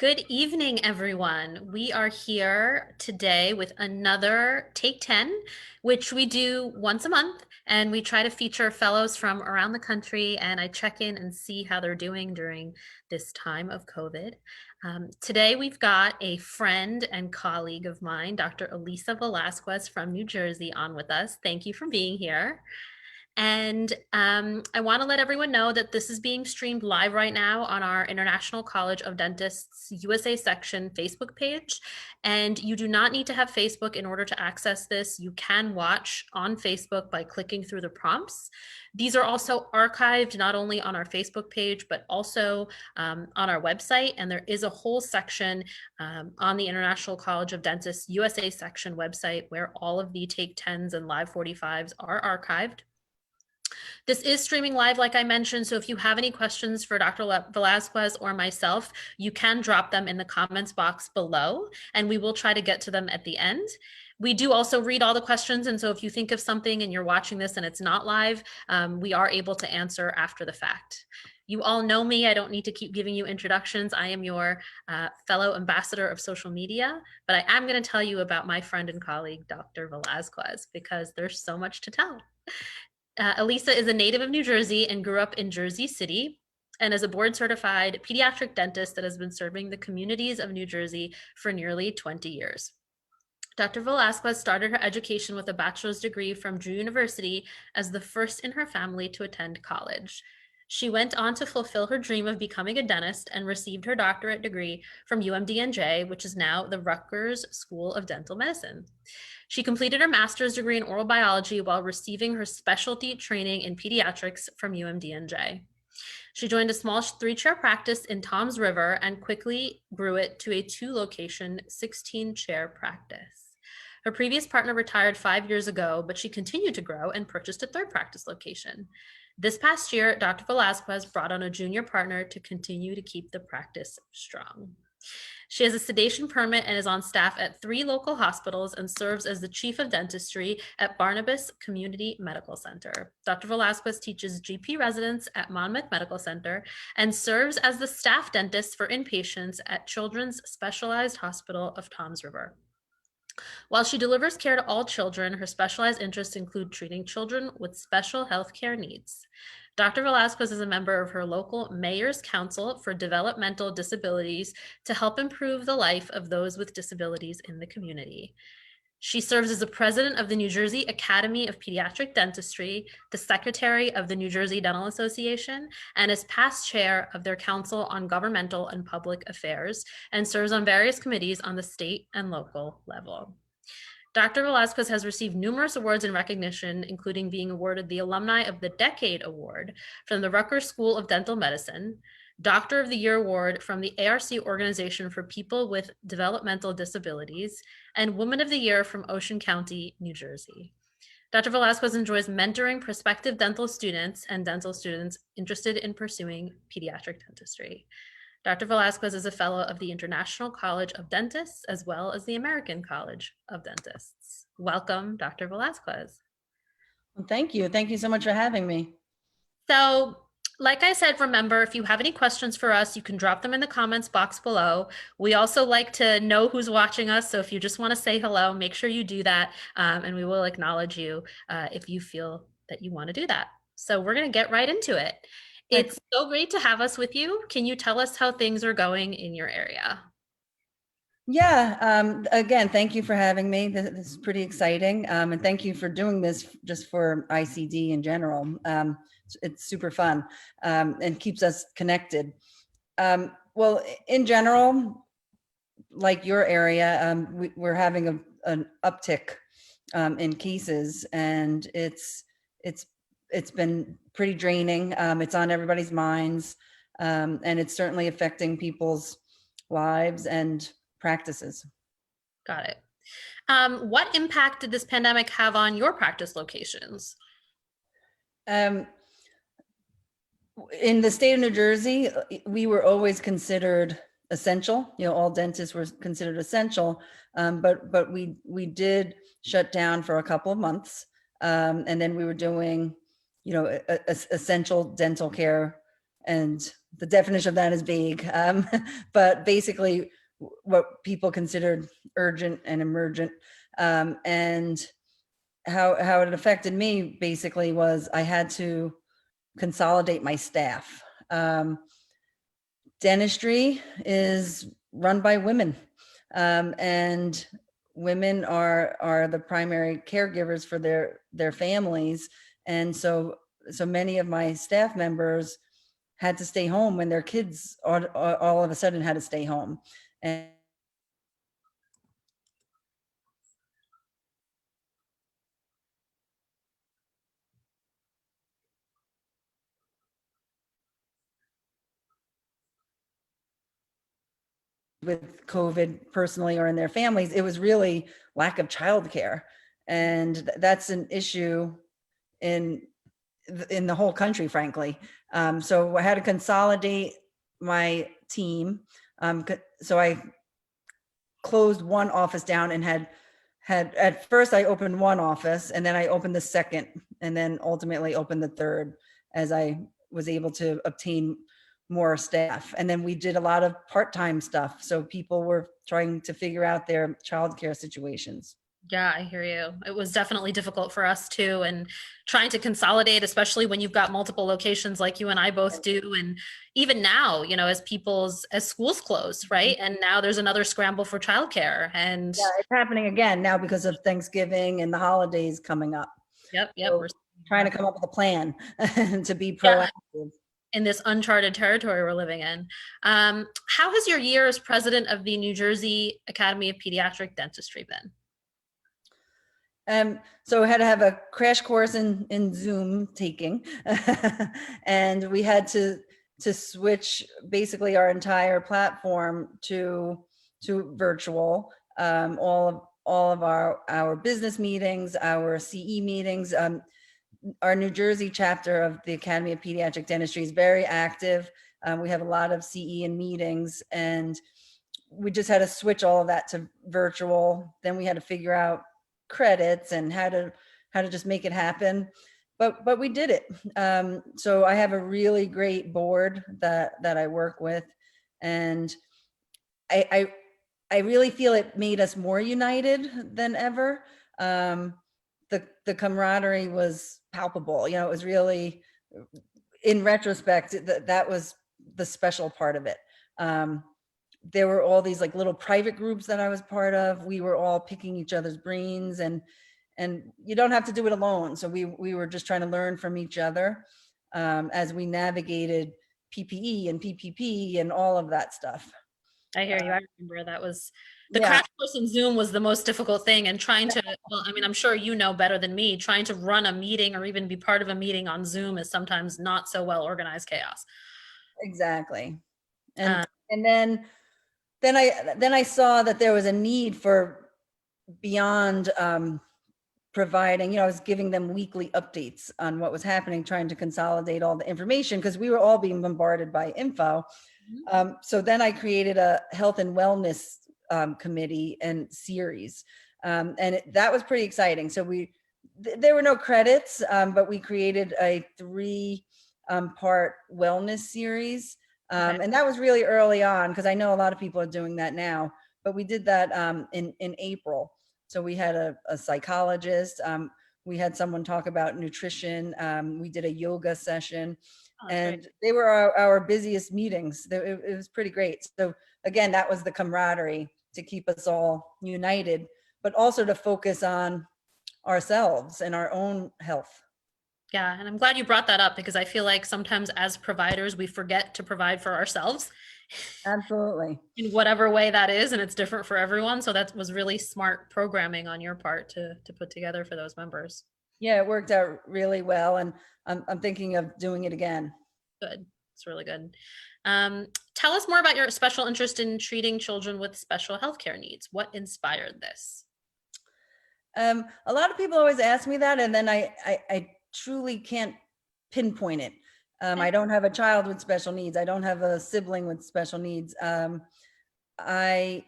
Good evening, everyone. We are here today with another Take 10, which we do once a month, and we try to feature fellows from around the country, and I check in and see how they're doing during this time of COVID. Today, we've got a friend and colleague of mine, Dr. Elisa Velazquez from New Jersey, on with us. Thank you for being here. And I want to let everyone know that this is being streamed live right now on our International College of Dentists USA section Facebook page. And you do not need to have Facebook in order to access this. You can watch on Facebook by clicking through the prompts. These are also archived not only on our Facebook page, but also on our website. And there is a whole section on the International College of Dentists USA section website where all of the Take 10s and Live 45s are archived. This is streaming live, like I mentioned, so if you have any questions for Dr. Velazquez or myself, you can drop them in the comments box below, and we will try to get to them at the end. We do also read all the questions, and so if you think of something and you're watching this and it's not live, we are able to answer after the fact. You all know me. I don't need to keep giving you introductions. I am your fellow ambassador of social media, but I am going to tell you about my friend and colleague, Dr. Velazquez, because there's so much to tell. Elisa is a native of New Jersey and grew up in Jersey City and is a board certified pediatric dentist that has been serving the communities of New Jersey for nearly 20 years. Dr. Velazquez started her education with a bachelor's degree from Drew University as the first in her family to attend college. She went on to fulfill her dream of becoming a dentist and received her doctorate degree from UMDNJ, which is now the Rutgers School of Dental Medicine. She completed her master's degree in oral biology while receiving her specialty training in pediatrics from UMDNJ. She joined a small 3-chair practice in Toms River and quickly grew it to a 2-location, 16-chair practice. Her previous partner retired 5 years ago, but she continued to grow and purchased a 3rd practice location. This past year, Dr. Velazquez brought on a junior partner to continue to keep the practice strong. She has a sedation permit and is on staff at 3 local hospitals and serves as the chief of dentistry at Barnabas Community Medical Center. Dr. Velazquez teaches GP residents at Monmouth Medical Center and serves as the staff dentist for inpatients at Children's Specialized Hospital of Toms River. While she delivers care to all children, her specialized interests include treating children with special health care needs. Dr. Velazquez is a member of her local Mayor's Council for Developmental Disabilities to help improve the life of those with disabilities in the community. She serves as the president of the New Jersey Academy of Pediatric Dentistry, the secretary of the New Jersey Dental Association, and is past chair of their Council on Governmental and Public Affairs, and serves on various committees on the state and local level. Dr. Velazquez has received numerous awards and recognition, including being awarded the Alumni of the Decade Award from the Rutgers School of Dental Medicine, Doctor of the Year Award from the ARC Organization for People with Developmental Disabilities, and Woman of the Year from Ocean County, New Jersey. Dr. Velazquez enjoys mentoring prospective dental students and dental students interested in pursuing pediatric dentistry. Dr. Velazquez is a fellow of the International College of Dentists, as well as the American College of Dentists. Welcome, Dr. Velazquez. Well, thank you. Thank you so much for having me. So, like I said, remember, if you have any questions for us, you can drop them in the comments box below. We also like to know who's watching us. So if you just want to say hello, make sure you do that. And we will acknowledge you if you feel that you want to do that. So we're going to get right into it. It's so great to have us with you. Can you tell us how things are going in your area? Yeah, again, thank you for having me. This is pretty exciting. And thank you for doing this just for ICD in general. It's super fun and keeps us connected. Well, in general, like your area, we're having an uptick in cases, and it's been pretty draining. It's on everybody's minds, and it's certainly affecting people's lives and practices. Got it. What impact did this pandemic have on your practice locations? In the state of New Jersey, we were always considered essential. You know, all dentists were considered essential, but we did shut down for a couple of months, and then we were doing, you know, essential dental care and the definition of that is vague. But basically what people considered urgent and emergent. And how it affected me basically was I had to consolidate my staff. Dentistry is run by women, and women are the primary caregivers for their families, and so many of my staff members had to stay home when their kids all of a sudden had to stay home. And with COVID personally or in their families, it was really lack of childcare. And that's an issue in the whole country, frankly. So I had to consolidate my team. So I closed one office down and had at first I opened one office and then I opened the second and then ultimately opened the third as I was able to obtain more staff. And then we did a lot of part-time stuff. So people were trying to figure out their childcare situations. Yeah, I hear you. It was definitely difficult for us too, and trying to consolidate, especially when you've got multiple locations like you and I both do. And even now, as schools close, right? And now there's another scramble for childcare. And Yeah, it's happening again now because of Thanksgiving and the holidays coming up. yep, So we're trying to come up with a plan to be yeah, proactive. in this uncharted territory we're living in. How has your year as president of the New Jersey Academy of Pediatric Dentistry been? So we had to have a crash course in Zoom taking, and we had to switch basically our entire platform to virtual. All of our business meetings, our CE meetings. Our New Jersey chapter of the Academy of Pediatric Dentistry is very active. We have a lot of CE and meetings, and we just had to switch all of that to virtual. Then we had to figure out credits and how to just make it happen. But we did it. So I have a really great board that I work with, and I, I I really feel it made us more united than ever. The camaraderie was palpable. It was really, in retrospect, that was the special part of it. Um, there were all these like little private groups that I was part of. We were all picking each other's brains, and you don't have to do it alone. So we were just trying to learn from each other as we navigated PPE and PPP and all of that stuff. I hear you. I remember that was the Yeah, crash course in Zoom was the most difficult thing. And trying to, well, I mean, I'm sure you know better than me, trying to run a meeting or even be part of a meeting on Zoom is sometimes not so well organized chaos. exactly. And Uh, and then I saw that there was a need for beyond providing, I was giving them weekly updates on what was happening, trying to consolidate all the information because we were all being bombarded by info. So then I created a health and wellness committee and series. And that was pretty exciting. So there were no credits, but we created a 3 part wellness series. okay. And that was really early on because I know a lot of people are doing that now, but we did that in April. So we had a psychologist. We had someone talk about nutrition. We did a yoga session, Oh, that's great. and they were our busiest meetings. It was pretty great. So again, that was the camaraderie to keep us all united, but also to focus on ourselves and our own health. Yeah. And I'm glad you brought that up because I feel like sometimes as providers, we forget to provide for ourselves Absolutely. in whatever way that is. And it's different for everyone. So that was really smart programming on your part to put together for those members. Yeah, it worked out really well, and I'm thinking of doing it again. Good. It's really good. Tell us more about your special interest in treating children with special healthcare needs. What inspired this? A lot of people always ask me that, and then I truly can't pinpoint it. Okay. I don't have a child with special needs. I don't have a sibling with special needs. I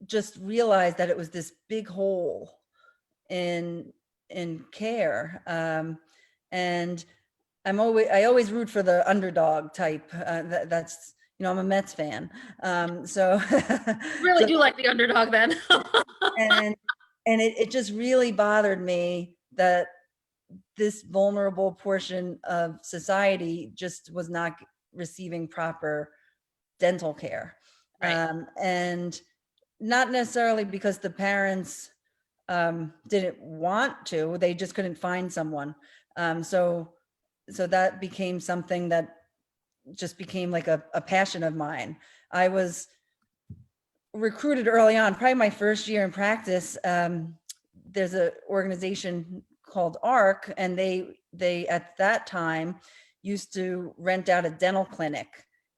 just realized that it was this big hole in care, and I always root for the underdog type. That's, I'm a Mets fan. So, Really so, do like the underdog then. and, and it just really bothered me that this vulnerable portion of society just was not receiving proper dental care. Right. And not necessarily because the parents didn't want to, they just couldn't find someone. So that became something that just became like a passion of mine. I was recruited early on, probably my first year in practice. There's an organization called ARC, and they at that time used to rent out a dental clinic,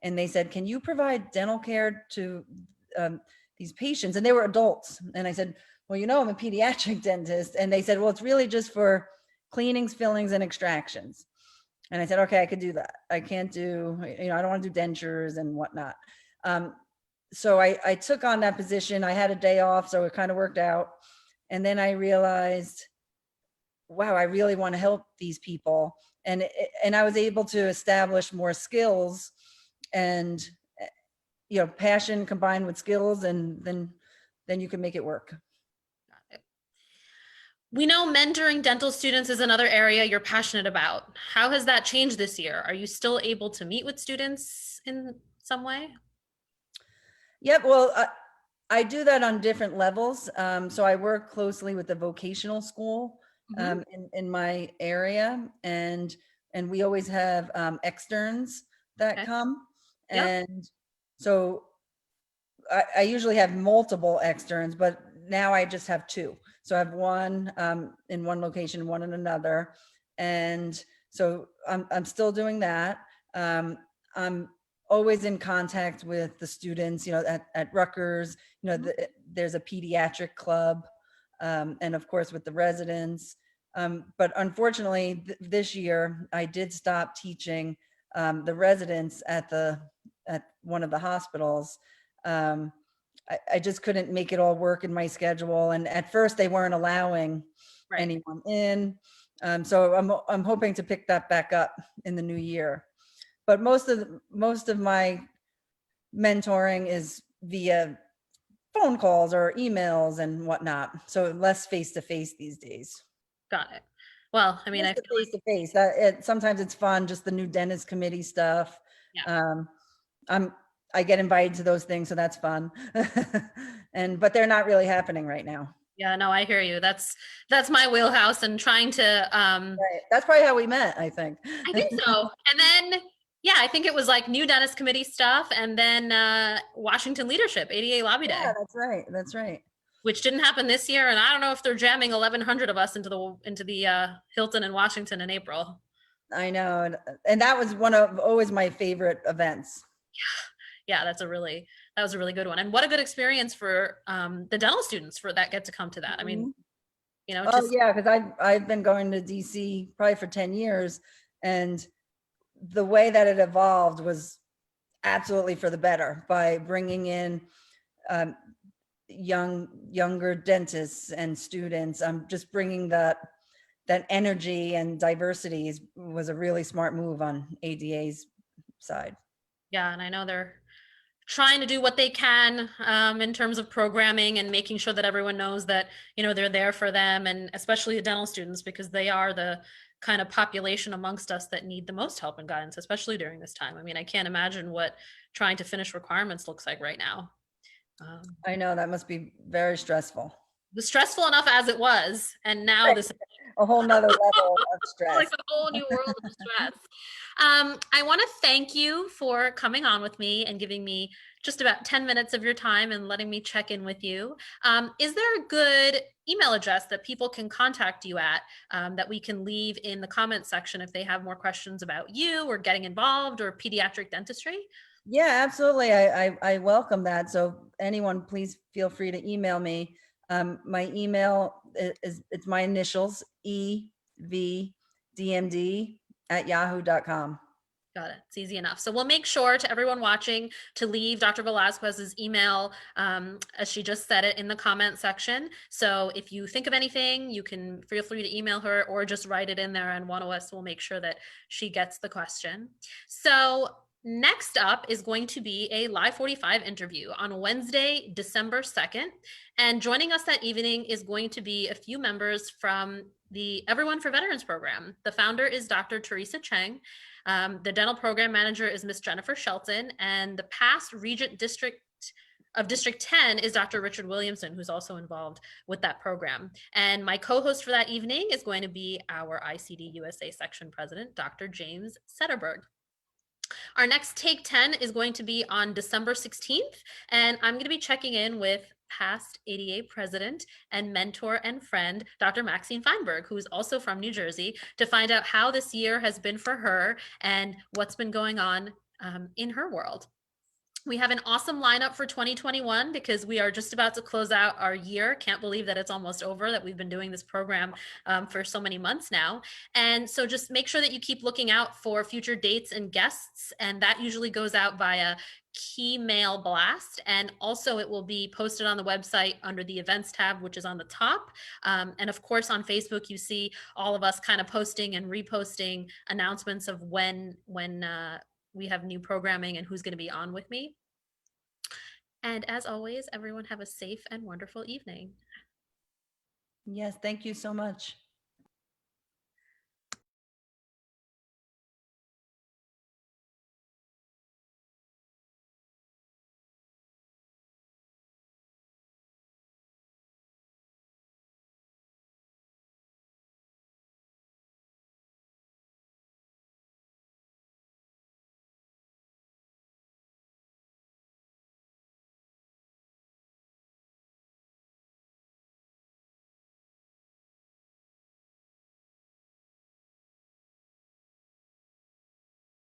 and they said, "Can you provide dental care to these patients?" And they were adults, and I said, "Well, I'm a pediatric dentist," and they said, "Well, it's really just for cleanings, fillings, and extractions." And I said, "Okay, I could do that. I can't do, I don't want to do dentures and whatnot." Um, so I took on that position. I had a day off, so it kind of worked out. And then I realized, wow, I really want to help these people. And I was able to establish more skills and, passion combined with skills, and then you can make it work. We know mentoring dental students is another area you're passionate about. How has that changed this year? Are you still able to meet with students in some way? Yep. Well, I do that on different levels. So I work closely with the vocational school Mhm. in my area, and we always have externs that Okay. come, Yep. and so I usually have multiple externs, but now I just have two. So I have one in one location, one in another, and so I'm still doing that. I'm always in contact with the students, at Rutgers. Mhm. There's a pediatric club, and of course with the residents. But unfortunately, this year I did stop teaching the residents at one of the hospitals. um, I just couldn't make it all work in my schedule. And at first they weren't allowing Right. anyone in. So I'm hoping to pick that back up in the new year. But most of my mentoring is via phone calls or emails and whatnot. So less face to face these days. Got it. Well, I mean, I Just the feel face like, to face. Sometimes it's fun, just the new dentist committee stuff. yeah. Um, I'm I get invited to those things, so that's fun. But they're not really happening right now. Yeah, no, I hear you. That's my wheelhouse and trying to Right. That's probably how we met, I think. I think so. And then yeah, I think it was like new dentist committee stuff and then Washington leadership, ADA Lobby Yeah, Day, that's right. That's right. which didn't happen this year and I don't know if they're jamming 1100 of us into the Hilton in Washington in April. I know. And that was one of always my favorite events. Yeah, that was a really good one. And what a good experience for the dental students for that get to come to that. I mean, Mhm. Oh just yeah, because I've been going to DC probably for 10 years, and the way that it evolved was absolutely for the better by bringing in um, younger dentists and students. I'm just bringing that energy and diversity was a really smart move on ADA's side. yeah, and I know they're trying to do what they can in terms of programming and making sure that everyone knows that they're there for them, and especially the dental students because they are the kind of population amongst us that need the most help and guidance, especially during this time. I mean, I can't imagine what trying to finish requirements looks like right now. Um, I know that must be very stressful. the stressful enough as it was, and now Right. this A whole nother level of stress. like a whole new world of stress. I want to thank you for coming on with me and giving me just about 10 minutes of your time and letting me check in with you. Is there a good email address that people can contact you at that we can leave in the comments section if they have more questions about you or getting involved or pediatric dentistry? Yeah, absolutely. I welcome that. So anyone, please feel free to email me. My email it's my initials, EVDMD @yahoo.com. Got it. It's easy enough. So we'll make sure to everyone watching to leave Dr. Velazquez's email, as she just said it in the comment section. So if you think of anything, you can feel free to email her or just write it in there, and one of us will make sure that she gets the question. So next up is going to be a Live 45 interview on Wednesday, December 2nd. And joining us that evening is going to be a few members from the Everyone for Veterans program. The founder is Dr. Teresa Cheng. The dental program manager is Miss Jennifer Shelton, and the past Regent District of District 10 is Dr. Richard Williamson, who's also involved with that program. And my co-host for that evening is going to be our ICD USA section president, Dr. James Setterberg. Our next Take 10 is going to be on December 16th, and I'm going to be checking in with past ADA president and mentor and friend, Dr. Maxine Feinberg, who is also from New Jersey, to find out how this year has been for her and what's been going on in her world. We have an awesome lineup for 2021 because we are just about to close out our year. Can't believe that it's almost over, that we've been doing this program for so many months now. And so just make sure that you keep looking out for future dates and guests. And that usually goes out via key mail blast. And also it will be posted on the website under the events tab, which is on the top. And of course, on Facebook, you see all of us kind of posting and reposting announcements of when we have new programming and who's going to be on with me. And as always, everyone have a safe and wonderful evening. Yes, thank you so much.